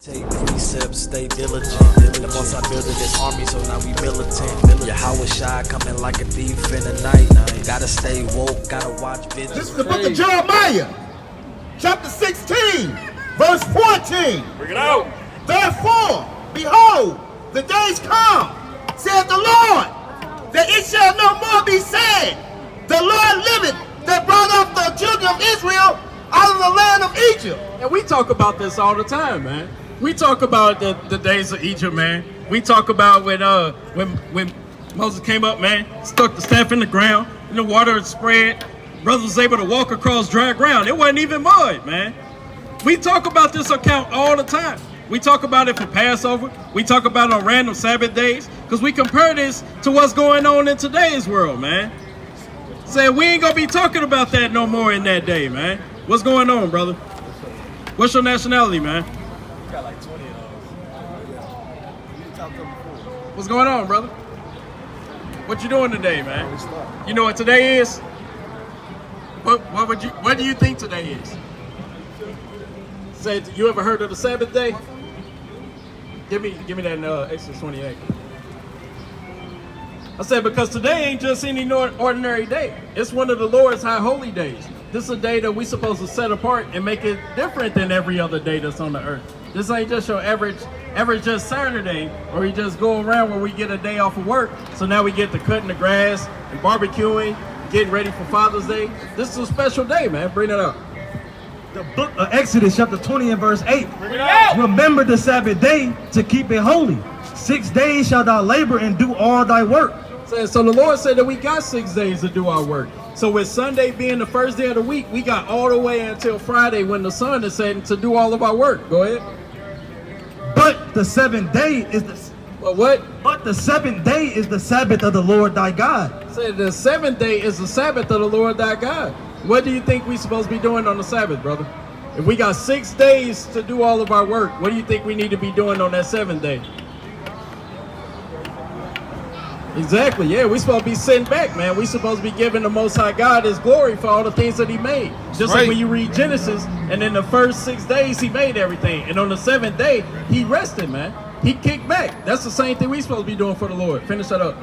Take precepts, stay diligent. The most I built this army, so now we militant. Yahweh Shai coming like a thief in the night. Gotta stay woke, gotta watch visions. This is the book of Jeremiah, chapter 16, verse 14. Bring it out. Therefore, behold, the days come, saith the Lord, that it shall no more be said, the Lord liveth, that brought up the children of Israel out of the land of Egypt. And we talk about this all the time, man. We talk about the days of Egypt, man. We talk about when Moses came up, man, stuck the staff in the ground, and the water spread. Brothers was able to walk across dry ground. It wasn't even mud, man. We talk about this account all the time. We talk about it for Passover. We talk about it on random Sabbath days, because we compare this to what's going on in today's world, man. Say we ain't gonna be talking about that no more in that day, man. What's going on, brother? What's your nationality, man? Got like 20 of those. What's going on, brother? What you doing today, man? You know what today is? What do you think today is? Say, you ever heard of the Sabbath day? Give me that Exodus 28. I said, because today ain't just any ordinary day. It's one of the Lord's high holy days. This is a day that we supposed to set apart and make it different than every other day that's on the earth. This ain't just your average just Saturday, or you just go around where we get a day off of work. So now we get to cutting the grass and barbecuing, getting ready for Father's Day. This is a special day, man. Bring it up. The book of Exodus, chapter 20 and verse 8. Bring it out. Remember the Sabbath day to keep it holy. 6 days shalt thou labor and do all thy work. So the Lord said that we got 6 days to do our work. So with Sunday being the first day of the week, we got all the way until Friday when the sun is setting to do all of our work. Go ahead. But the seventh day is the What? But the seventh day is the Sabbath of the Lord thy God. Say the seventh day is the Sabbath of the Lord thy God. What do you think we supposed to be doing on the Sabbath, brother? If we got 6 days to do all of our work, what do you think we need to be doing on that 7th day? Exactly, yeah, we supposed to be sitting back, man. We supposed to be giving the Most High God his glory for all the things that he made. Just like when you read Genesis, and in the first 6 days he made everything. And on the 7th day, he rested, man. He kicked back. That's the same thing we supposed to be doing for the Lord. Finish that up.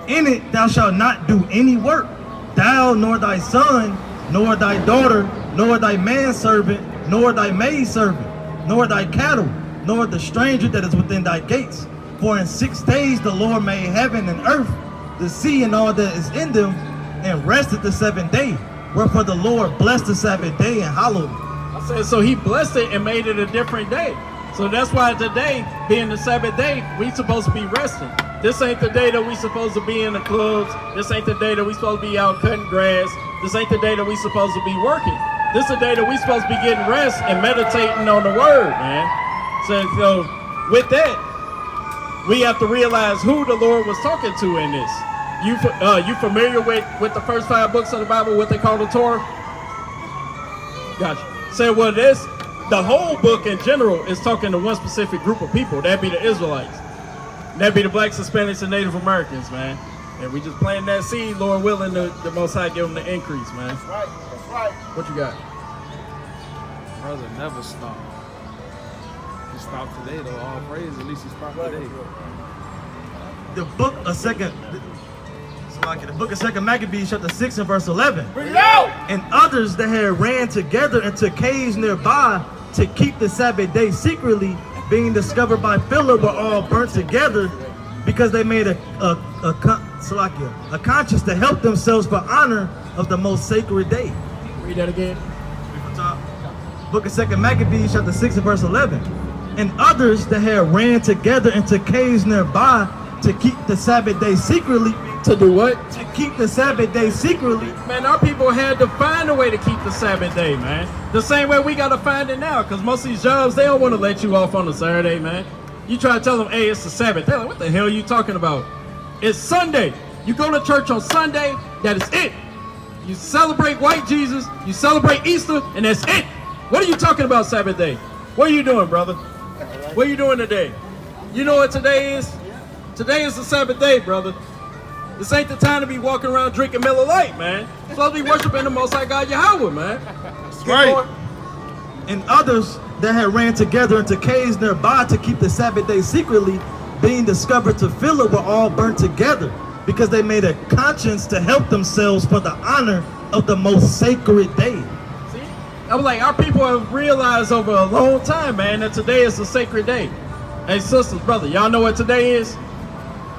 In it thou shalt not do any work, thou nor thy son, nor thy daughter, nor thy manservant, nor thy maidservant, nor thy cattle, nor the stranger that is within thy gates. For in 6 days the Lord made heaven and earth, the sea and all that is in them, and rested the 7th day. Wherefore the Lord blessed the Sabbath day and hallowed it. I said, so he blessed it and made it a different day. So that's why today, being the Sabbath day, we supposed to be resting. This ain't the day that we supposed to be in the clubs. This ain't the day that we supposed to be out cutting grass. This ain't the day that we supposed to be working. This is the day that we supposed to be getting rest and meditating on the word, man. So with that, we have to realize who the Lord was talking to in this. You familiar with the first 5 books of the Bible, what they call the Torah? Gotcha. Say, well, the whole book in general is talking to one specific group of people. That'd be the Israelites. That'd be the blacks, Hispanics, and Native Americans, man. And we just planting that seed, Lord willing, the Most High give them the increase, man. That's right, that's right. What you got? Brother never stopped. He stopped today though. All praise, at least he stopped today. The book of second Maccabees, chapter 6 and verse 11. Bring it out! And others that had ran together into caves nearby to keep the Sabbath day secretly, being discovered by Philip, were all burnt together because they made a conscience to help themselves for honor of the most sacred day. Read that again. Book of 2 Maccabees, chapter 6 and verse 11. And others that had ran together into caves nearby to keep the Sabbath day secretly. To do what? To keep the Sabbath day secretly. Man, our people had to find a way to keep the Sabbath day, man. The same way we got to find it now, because most of these jobs, they don't want to let you off on a Saturday, man. You try to tell them, hey, it's the Sabbath. They're like, what the hell are you talking about? It's Sunday. You go to church on Sunday, that is it. You celebrate white Jesus, you celebrate Easter, and that's it. What are you talking about, Sabbath day? What are you doing, brother? What are you doing today? You know what today is? Today is the Sabbath day, brother. This ain't the time to be walking around drinking Miller Lite, man. You're supposed to be worshiping the Most High God Yahweh, man. That's right. And others that had ran together into caves nearby to keep the Sabbath day secretly, being discovered to fill it, were all burnt together, because they made a conscience to help themselves for the honor of the most sacred day. See? I was like, our people have realized over a long time, man, that today is a sacred day. Hey, sisters, brother, y'all know what today is?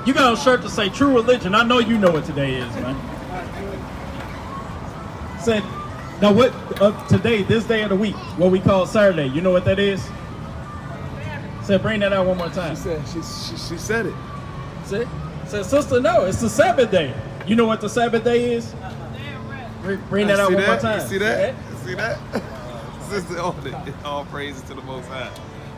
You got a shirt to say true religion. I know you know what today is, man. Said, now what, today, this day of the week, what we call Saturday, you know what that is? Said, bring that out one more time. She said it. See? Said, sister, no, it's the Sabbath day. You know what the Sabbath day is? Bring that out one more time. You see that? You see that? Sister on it. All praises to the Most High.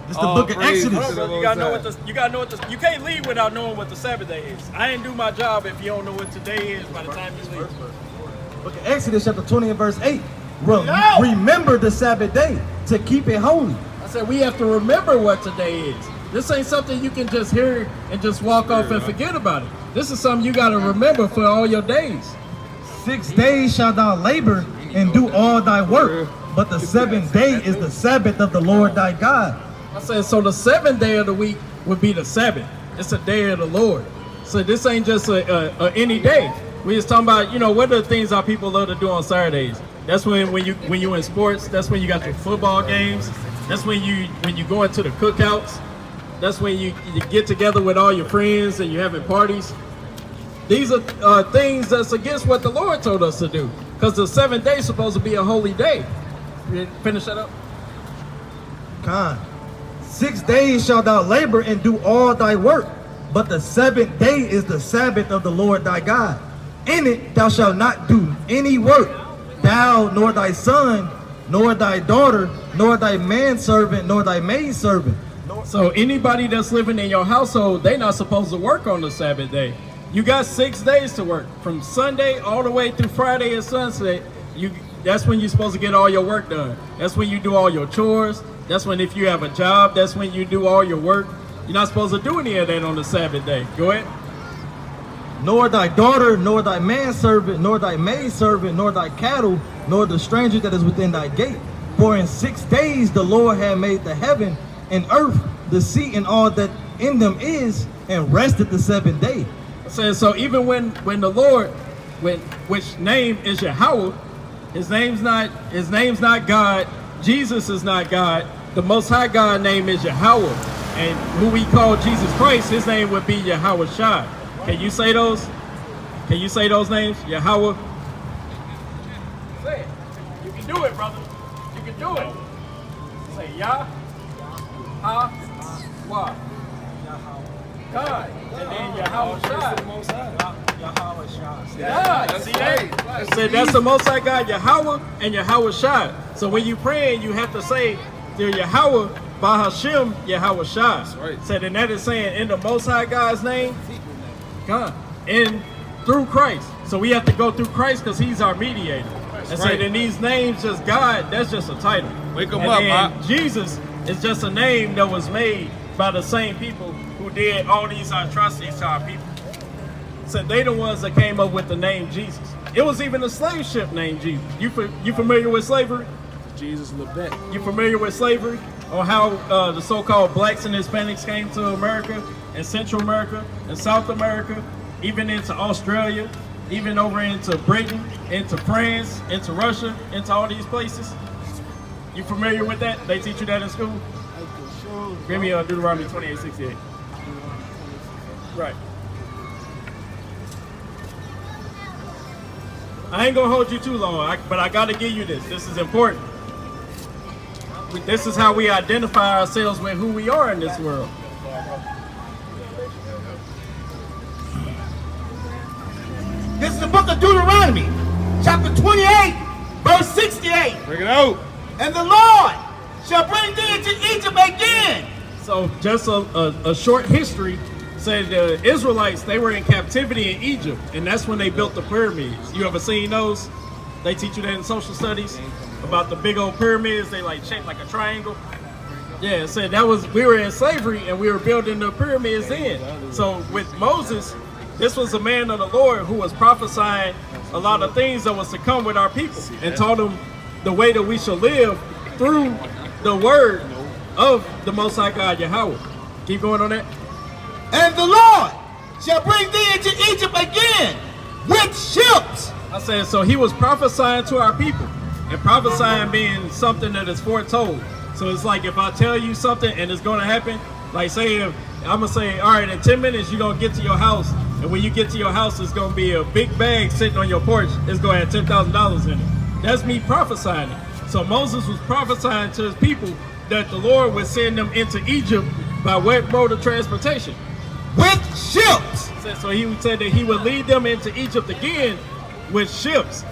It's the book of Exodus. You gotta know what you can't leave without knowing what the Sabbath day is. I ain't do my job if you don't know what today is by the time you leave. Book of Exodus chapter 20 and verse 8. Remember the Sabbath day to keep it holy. I said we have to remember what today is. This ain't something you can just hear and just walk off and forget about it. This is something you gotta remember for all your days. 6 days shalt thou labor and do all thy work, but the 7th day is the Sabbath of the Lord thy God. I said, so the 7th day of the week would be the Sabbath. It's a day of the Lord. So this ain't just any day. We just talking about, what are the things our people love to do on Saturdays? That's when you in sports. That's when you got your football games. That's when you go into the cookouts. That's when you get together with all your friends and you're having parties. These are things that's against what the Lord told us to do. Because the 7th day is supposed to be a holy day. Finish that up. Con. 6 days shalt thou labor and do all thy work, but the 7th day is the Sabbath of the Lord thy God. In it thou shalt not do any work, thou nor thy son, nor thy daughter, nor thy manservant, nor thy maidservant. So anybody that's living in your household, they not supposed to work on the Sabbath day. You got 6 days to work, from Sunday all the way through Friday and sunset. That's when you're supposed to get all your work done. That's when you do all your chores. That's when, if you have a job, that's when you do all your work. You're not supposed to do any of that on the Sabbath day. Go ahead. Nor thy daughter, nor thy manservant, nor thy maidservant, nor thy cattle, nor the stranger that is within thy gate. For in 6 days the Lord had made the heaven and earth, the sea and all that in them is, and rested the 7th day. It says, so even when the Lord, which name is Yahweh, his name's not God. Jesus is not God. The Most High God name is Yahweh. And who we call Jesus Christ, his name would be Yahweh Shai. Can you say those? Can you say those names? Yahweh? Say it. You can do it, brother. You can do it. Say Yah, Ha, Wah. God. And then Yahweh Shai. Yeah, see that? Said that's the Most High God, Yahweh and Yahweh Shai. So when you praying, you have to say the Yahweh Bahashem Yahweh Shai. Right. Said, and that is saying in the Most High God's name, God, and through Christ. So we have to go through Christ because he's our mediator. And said, in these names, just God, that's just a title. Wake 'em and up, then Pop. Jesus is just a name that was made by the same people who did all these atrocities to our people. Said they the ones that came up with the name Jesus. It was even a slave ship named Jesus. You familiar with slavery? Jesus Lebeck. You familiar with slavery? Or how the so-called blacks and Hispanics came to America and Central America and South America, even into Australia, even over into Britain, into France, into Russia, into all these places? You familiar with that? They teach you that in school? Give me Deuteronomy 28:68. Right. I ain't gonna hold you too long, but I gotta give you this. This is important. This is how we identify ourselves with who we are in this world. This is the book of Deuteronomy, chapter 28, verse 68. Bring it out. And the Lord shall bring thee into Egypt again. So just a short history said the Israelites, they were in captivity in Egypt, and that's when they built the pyramids. You ever seen those? They teach you that in social studies about the big old pyramids. They like shaped like a triangle. Yeah, said that was, we were in slavery and we were building the pyramids then. So with Moses, this was a man of the Lord who was prophesying a lot of things that was to come with our people and taught them the way that we should live through the word of the Most High God, Yahweh. Keep going on that. And the Lord shall bring thee into Egypt again with ships. I said, so he was prophesying to our people. And prophesying being something that is foretold. So it's like if I tell you something and it's going to happen, like say if I'm going to say, all right, in 10 minutes you're going to get to your house. And when you get to your house, it's going to be a big bag sitting on your porch. It's going to have $10,000 in it. That's me prophesying it. So Moses was prophesying to his people that the Lord would send them into Egypt by what mode of transportation? With ships. So he said that he would lead them into Egypt again with ships.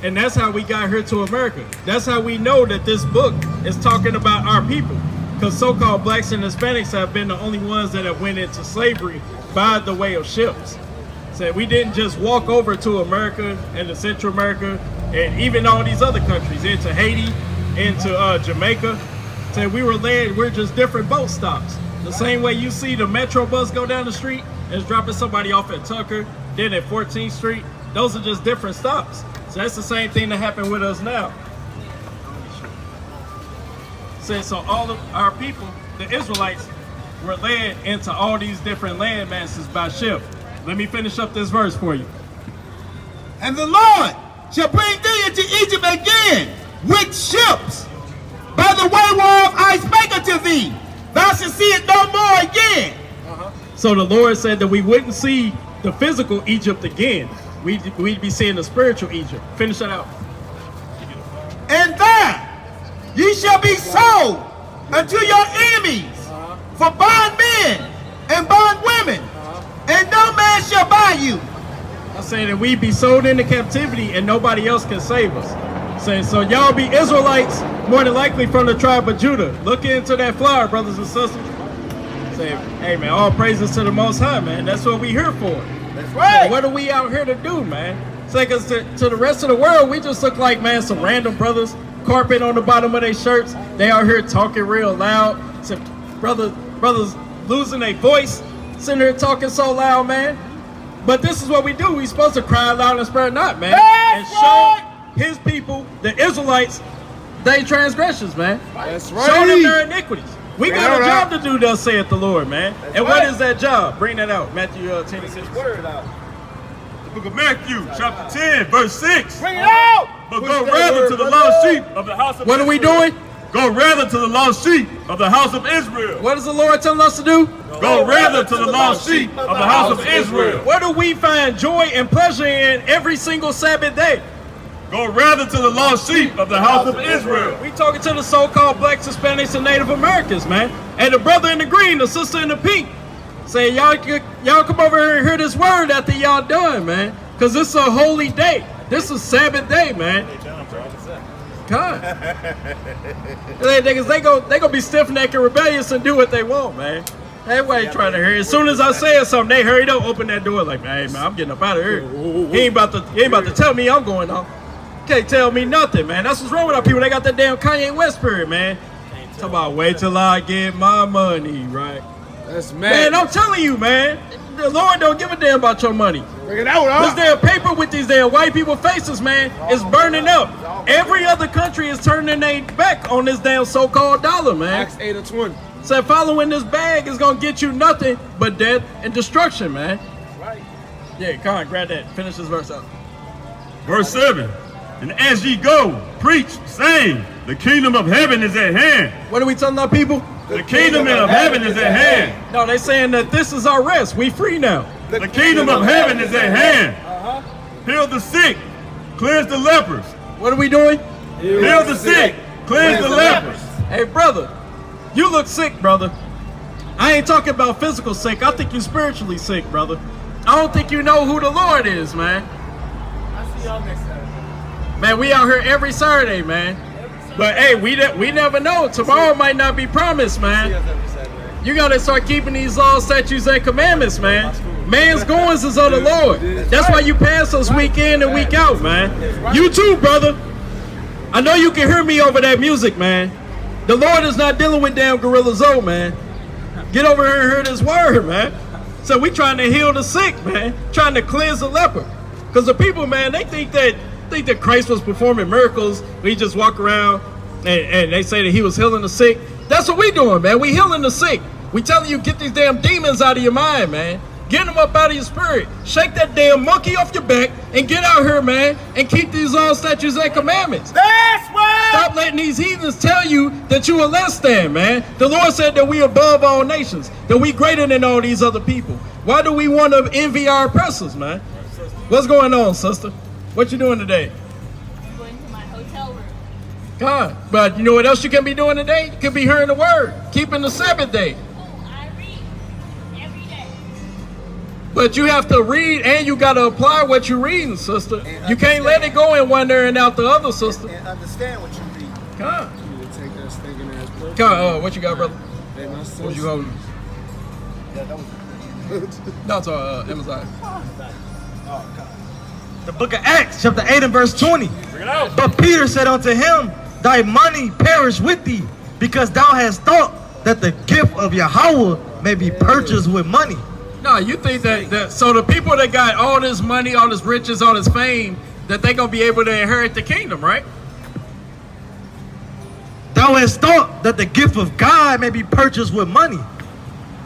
And that's how we got here to America. That's how we know that this book is talking about our people. Because so-called blacks and Hispanics have been the only ones that have went into slavery by the way of ships. So we didn't just walk over to America and to Central America and even all these other countries, into Haiti, into Jamaica. So we're just different boat stops. The same way you see the metro bus go down the street and it's dropping somebody off at Tucker, then at 14th Street. Those are just different stops. So that's the same thing that happened with us now. So all of our people, the Israelites, were led into all these different land masses by ship. Let me finish up this verse for you. And the Lord shall bring thee into Egypt again with ships, by the way whereof I spake unto thee. Thou shalt see it no more again. So the Lord said that we wouldn't see the physical Egypt again. We'd be seeing the spiritual Egypt. Finish that out. And there ye shall be sold unto your enemies for bondmen and bondwomen, and no man shall buy you. I'm saying that we'd be sold into captivity and nobody else can save us. Saying so y'all be Israelites, more than likely from the tribe of Judah. Look into that flower, brothers and sisters. Say, hey man, all praises to the Most High, man. That's what we here for. That's right. So what are we out here to do, man? It's like us to the rest of the world, we just look like, man, some random brothers, carpet on the bottom of their shirts. They out here talking real loud. Some brothers losing their voice, sitting there talking so loud, man. But this is what we do. We supposed to cry loud and spare not, man. That's and show his people, the Israelites, they transgressions, man. That's right. Show them their iniquities. We got a job to do, thus saith the Lord, man. That's and right. what is that job? Bring that out. Matthew 10 and 6. Word out. The book of Matthew, chapter 10, verse 6. Bring it out. But go rather to the lost sheep of the house of What Israel. are we doing? Go rather to the lost sheep of the house of Israel. What is the Lord telling us to do? Go rather to the lost sheep of the house of Israel. What do we find joy and pleasure in every single Sabbath day? Go rather to the lost sheep of the house of Israel. We talking to the so-called blacks, Hispanics, and Native Americans, man. And the brother in the green, the sister in the pink, say y'all come over here and hear this word after y'all done, man. Cause this is a holy day. This is Sabbath day, man. God. they gonna be stiff-necked and rebellious and do what they want, man. They ain't trying to hear it. As soon as I say something, they hurry up, open that door like, hey man, I'm getting up out of here. He ain't about to tell me I'm going on. Can't tell me nothing, man. That's what's wrong with our people. They got that damn Kanye West spirit, man. Talk about wait till I get my money, right? That's Man, I'm telling you, man. The Lord don't give a damn about your money. Bring it out, This damn paper with these damn white people faces, man, is burning up. Every other country is turning their back on this damn so-called dollar, man. Acts 8 or 20. So following this bag is gonna get you nothing but death and destruction, man. Right. Yeah, come on, grab that. Finish this verse out. Verse 7. And as ye go, preach, saying, the kingdom of heaven is at hand. What are we telling our people? The kingdom of heaven is at hand. No, they saying that this is our rest. We free now. The kingdom of heaven is at hand. Heal the sick, cleanse the lepers. What are we doing? Heal the sick, cleanse the lepers. Hey, brother, you look sick, brother. I ain't talking about physical sick. I think you spiritually sick, brother. I don't think you know who the Lord is, man. I see y'all next Saturday. Man, we out here every Saturday, man. But hey, we never know. Tomorrow might not be promised, man. You gotta start keeping these laws, statutes, and commandments, man. Man's goings is of the Lord. That's why you pass us week in and week out, man. You too, brother. I know you can hear me over that music, man. The Lord is not dealing with damn Gorilla Zoe, man. Get over here and hear this word, man. So we trying to heal the sick, man. Trying to cleanse the leper. Because the people, man, they think that Christ was performing miracles. We just walk around and they say that he was healing the sick. That's what we doing, man. We healing the sick. We telling you, get these damn demons out of your mind, man. Get them up out of your spirit. Shake that damn monkey off your back and get out here, man, and keep these laws, statutes, and commandments. That's right. Stop letting these heathens tell you that you are less than, man. The Lord said that we above all nations, that we greater than all these other people. Why do we want to envy our oppressors, man? What's going on, sister? What you doing today? I'm going to my hotel room. God, but you know what else you can be doing today? You could be hearing the word, keeping the Sabbath day. Oh, I read every day. But you have to read and you got to apply what you're reading, sister. You can't let it go in one ear and out the other, sister. And understand what you read. God. You to take that stinking ass place. God, what you got, brother? Hey, my sis. What you holding? Yeah, that was No, it's Amazon. The book of Acts, chapter 8 and verse 20. Bring it out. But Peter said unto him, thy money perish with thee, because thou hast thought that the gift of Yahweh may be purchased with money. No, you think that so the people that got all this money, all this riches, all this fame, that they gonna be able to inherit the kingdom, right? Thou hast thought that the gift of God may be purchased with money.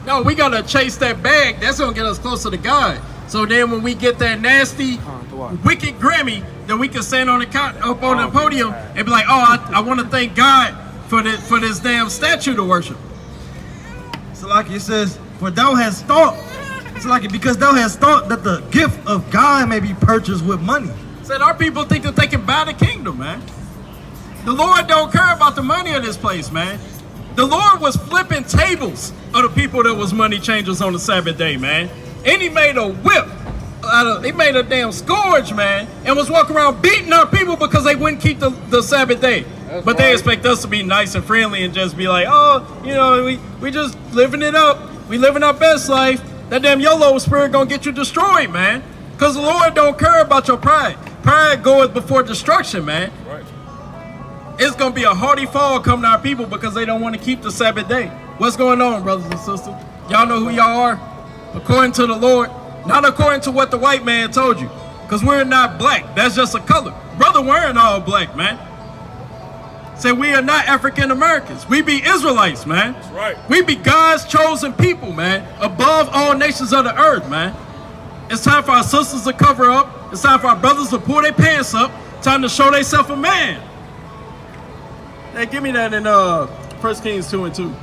No, we gotta chase that bag. That's gonna get us closer to God. So then when we get that nasty, wicked Grammy, then we can stand on up on the podium and be like, oh, I want to thank God for this damn statue to worship. So like it says, for thou hast thought, it's like it because thou hast thought that the gift of God may be purchased with money. Said our people think that they can buy the kingdom, man. The Lord don't care about the money of this place, man. The Lord was flipping tables of the people that was money changers on the Sabbath day, man. And he made a whip he made a damn scourge, man, and was walking around beating our people because they wouldn't keep the Sabbath day. But they expect us to be nice and friendly and just be like, oh, you know, we just living it up. We living our best life. That damn YOLO spirit gonna get you destroyed, man. Because the Lord don't care about your pride. Pride goeth before destruction, man. Right. It's gonna be a hearty fall coming to our people because they don't want to keep the Sabbath day. What's going on, brothers and sisters? Y'all know who y'all are? According to the Lord, not according to what the white man told you. Because we're not black. That's just a color. Brother, we're all black, man. Say we are not African Americans. We be Israelites, man. That's right. We be God's chosen people, man. Above all nations of the earth, man. It's time for our sisters to cover up. It's time for our brothers to pull their pants up. Time to show themselves a man. Hey, give me that in 1 Kings 2 and 2.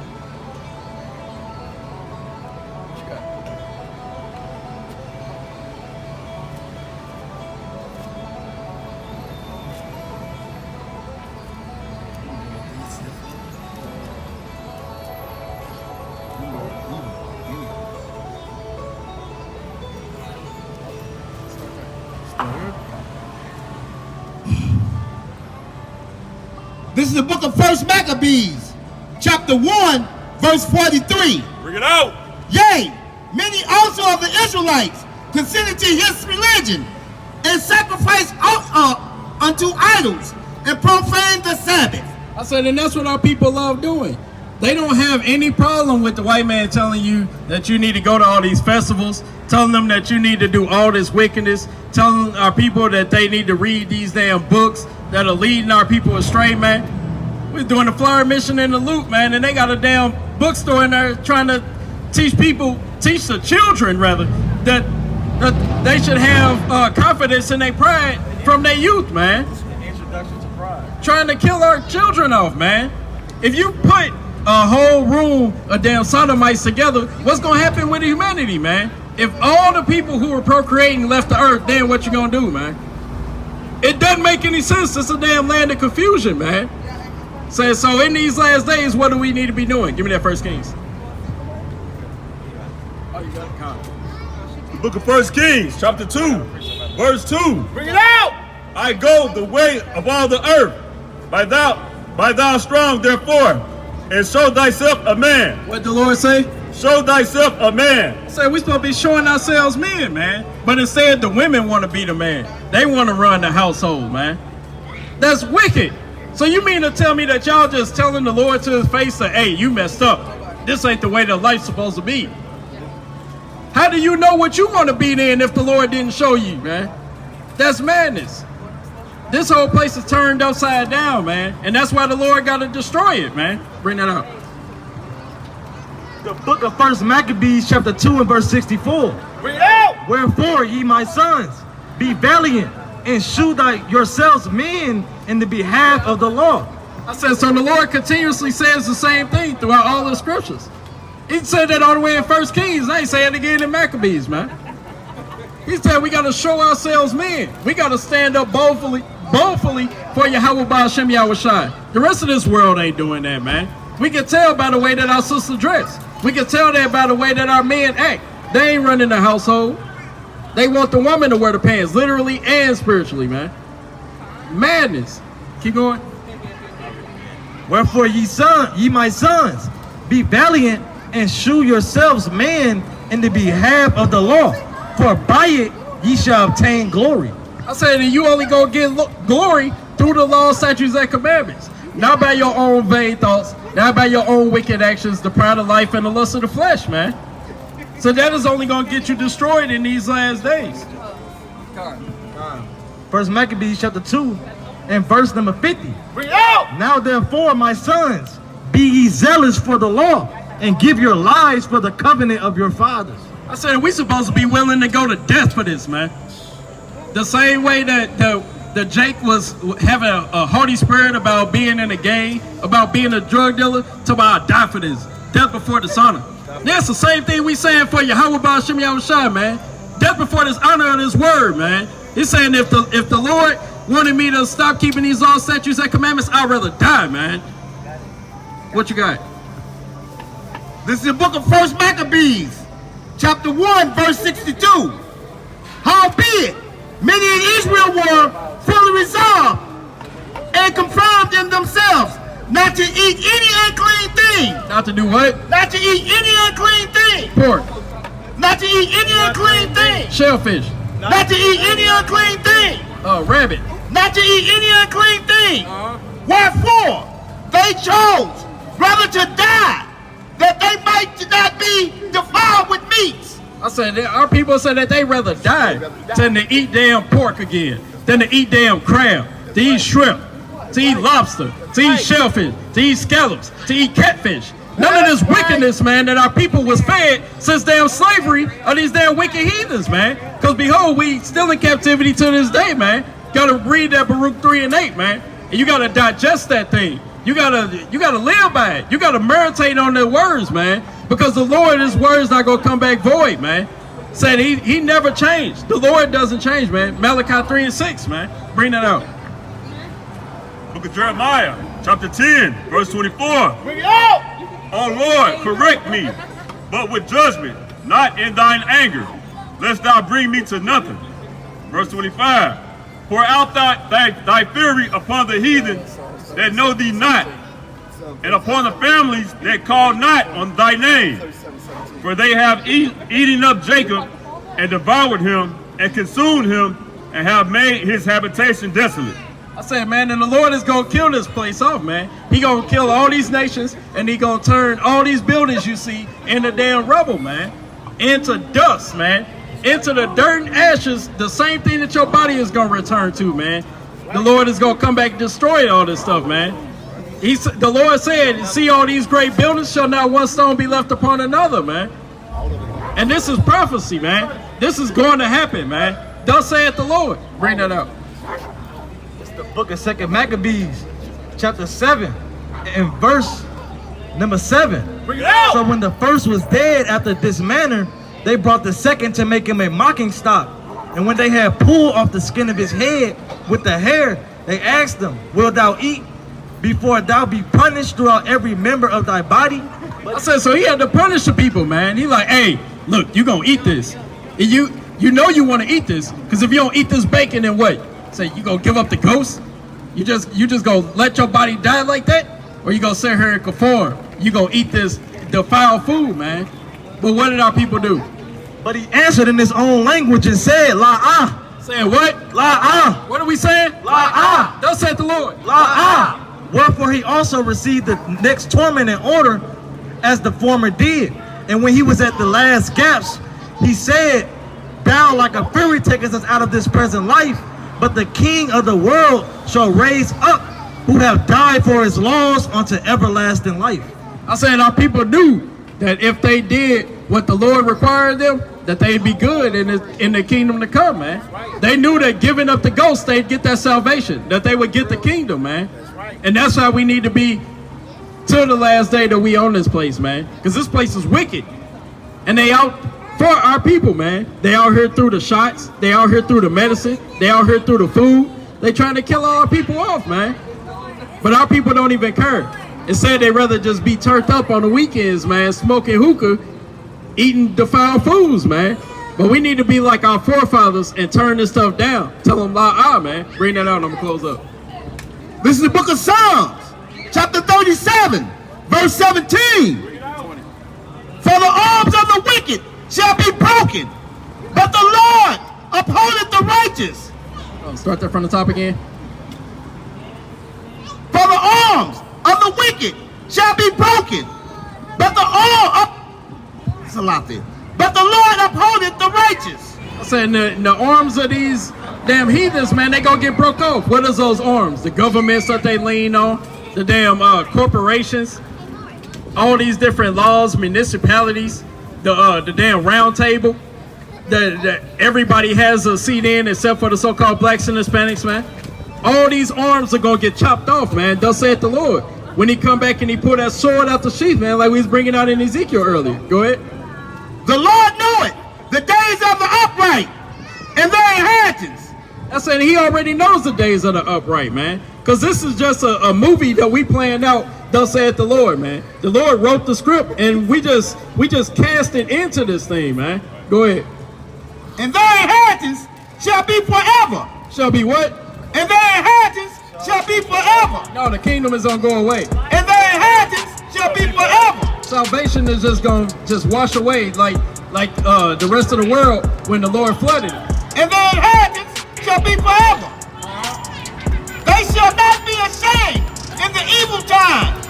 This is the book of 1 Maccabees, chapter 1, verse 43. Bring it out. Yea, many also of the Israelites consented to his religion and sacrificed unto idols and profaned the Sabbath. I said, and that's what our people love doing. They don't have any problem with the white man telling you that you need to go to all these festivals, telling them that you need to do all this wickedness, telling our people that they need to read these damn books that are leading our people astray, man. We're doing the flyer mission in the loop, man, and they got a damn bookstore in there trying to teach the children rather, that they should have confidence in their pride from their youth, man. Introduction to pride. Trying to kill our children off, man. If you put a whole room of damn sodomites together, what's gonna happen with humanity, man? If all the people who were procreating left the earth, then what you gonna do, man? It doesn't make any sense. It's a damn land of confusion, man. So in these last days, what do we need to be doing? Give me that 1 Kings. Oh, you got it. The book of 1 Kings, chapter 2, verse 2. Bring it out! I go the way of all the earth. By thou strong, therefore, and show thyself a man. What the Lord say? Show thyself a man. Say we supposed to be showing ourselves men, man. But instead, the women want to be the man. They want to run the household, man. That's wicked. So you mean to tell me that y'all just telling the Lord to his face that, hey, you messed up. This ain't the way that life's supposed to be. How do you know what you want to be then if the Lord didn't show you, man? That's madness. This whole place is turned upside down, man. And that's why the Lord got to destroy it, man. Bring that up. The book of 1 Maccabees chapter 2 and verse 64. Bring it out. Wherefore, ye my sons, be valiant and shew yourselves men in the behalf of the law. I said, so the Lord continuously says the same thing throughout all the scriptures. He said that all the way in 1 Kings. I ain't saying it again in Maccabees, man. He said we got to show ourselves men. We got to stand up boldly for Yahweh Ba'Shem Yahushai. The rest of this world ain't doing that, man. We can tell by the way that our sisters dress. We can tell that by the way that our men act. They ain't running the household. They want the woman to wear the pants, literally and spiritually, man. Madness. Keep going. Wherefore, ye my sons, be valiant and shew yourselves men in the behalf of the law, for by it ye shall obtain glory. I said that you only gonna get glory through the law, statutes, and commandments. Not by your own vain thoughts, not by your own wicked actions, the pride of life and the lust of the flesh, man. So that is only gonna get you destroyed in these last days. 1 Maccabees chapter 2 and verse number 50. Bring it out. Now therefore, my sons, be ye zealous for the law, and give your lives for the covenant of your fathers. I said we supposed to be willing to go to death for this, man. The same way that Jake was having a haughty spirit about being in a gang, about being a drug dealer, to about die for this. Death before dishonor. That's the same thing we saying for Yahweh Ba'Shem Yahushai, man. Death before this honor of this word, man. He's saying if the Lord wanted me to stop keeping these laws, statutes, and commandments, I'd rather die, man. What you got? This is the book of 1 Maccabees, chapter 1, verse 62. Howbeit, many in Israel were fully resolved and confirmed in themselves not to eat any unclean thing. Not to do what? Not to eat any unclean thing. Pork. Not to eat any unclean thing. Shellfish. Not to eat any unclean thing. Rabbit. Not to eat any unclean thing. Wherefore, they chose rather to die, that they might not be defiled with meats. I said our people said that they rather die than to eat damn pork again, than to eat damn crab, to eat shrimp, to eat lobster, to eat shellfish, to eat scallops, to eat catfish. None of this wickedness, man, that our people was fed since damn slavery are these damn wicked heathens, man. Because behold, we still in captivity to this day, man. Gotta read that Baruch 3 and 8, man. And you gotta digest that thing. You gotta live by it. You gotta meditate on the words, man. Because the Lord, his words not gonna come back void, man. Said he never changed. The Lord doesn't change, man. Malachi 3 and 6, man. Bring that out. Book of Jeremiah, chapter 10, verse 24. Bring it out. O Lord, correct me, but with judgment, not in thine anger, lest thou bring me to nothing. Verse 25. Pour out thy fury upon the heathen that know thee not, and upon the families that call not on thy name. For they have eaten up Jacob, and devoured him, and consumed him, and have made his habitation desolate. I said, man, and the Lord is going to kill this place off, man. He going to kill all these nations, and he going to turn all these buildings you see into damn rubble, man. Into dust, man. Into the dirt and ashes, the same thing that your body is going to return to, man. The Lord is going to come back and destroy all this stuff, man. The Lord said, see all these great buildings, shall not one stone be left upon another, man. And this is prophecy, man. This is going to happen, man. Thus saith the Lord. Bring that out. The book of 2 Maccabees, chapter 7, and verse number 7. Bring it out. So when the first was dead after this manner, they brought the second to make him a mocking stock. And when they had pulled off the skin of his head with the hair, they asked him, wilt thou eat before thou be punished throughout every member of thy body? I said, so he had to punish the people, man. He like, hey, look, you gonna eat this. And you know you want to eat this, because if you don't eat this bacon, then what? Say you gonna give up the ghost? You just gonna let your body die like that? Or you gonna sit here and conform? You gonna eat this defiled food, man? But what did our people do? But he answered in his own language and said, La-ah. Saying what? La-ah. What are we saying? La-ah. Thus saith the Lord. La-ah. Wherefore he also received the next torment in order as the former did. And when he was at the last gaps, he said, thou like a fury takest us out of this present life, but the King of the world shall raise up who have died for his laws unto everlasting life. I said our people knew that if they did what the Lord required them, that they'd be good in the kingdom to come, man. They knew that giving up the ghost, they'd get that salvation, that they would get the kingdom, man. And that's why we need to be till the last day that we own this place, man. Because this place is wicked. And they out for our people, man. They out here through the shots. They out here through the medicine. They out here through the food. They trying to kill all our people off, man. But our people don't even care. Instead, they rather just be turned up on the weekends, man, smoking hookah, eating defiled foods, man. But we need to be like our forefathers and turn this stuff down. Tell them, man. Bring that out and I'm going to close up. This is the book of Psalms, chapter 37, verse 17. For the arms of the wicked shall be broken, but the Lord upholdeth the righteous. Start that from the top again. For the arms of the wicked shall be broken, but it's a lot there. But the Lord upholdeth the righteous. I'm saying the arms of these damn heathens, man, they gonna get broke off. What is those arms? The governments that they lean on, the damn corporations, all these different laws, municipalities, the damn round table that everybody has a seat in except for the so-called blacks and Hispanics, man. All these arms are gonna get chopped off, man. Thus saith the Lord. When he come back and he pull that sword out the sheath, man, like we was bringing out in Ezekiel earlier. Go ahead. The Lord knoweth the days of the upright and their inheritance. That's saying he already knows the days of the upright, man. Because this is just a movie that we planned out, thus saith the Lord, man. The Lord wrote the script and we just cast it into this thing, man. Go ahead. And their inheritance shall be forever. Shall be what? And their inheritance shall be forever. No, the kingdom is gonna go away. And their inheritance shall be forever. Salvation is just gonna wash away like the rest of the world when the Lord flooded it. And their inheritance shall be forever. They shall not be ashamed in the evil time,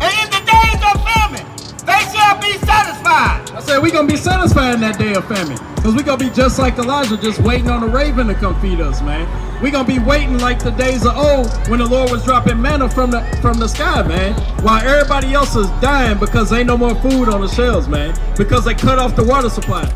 and in the days of famine they shall be satisfied. I said we gonna be satisfied in that day of famine, because we gonna be just like Elijah, just waiting on the raven to come feed us, man. We gonna be waiting like the days of old when the Lord was dropping manna from the sky, man, while everybody else is dying because ain't no more food on the shelves, man, because they cut off the water supply.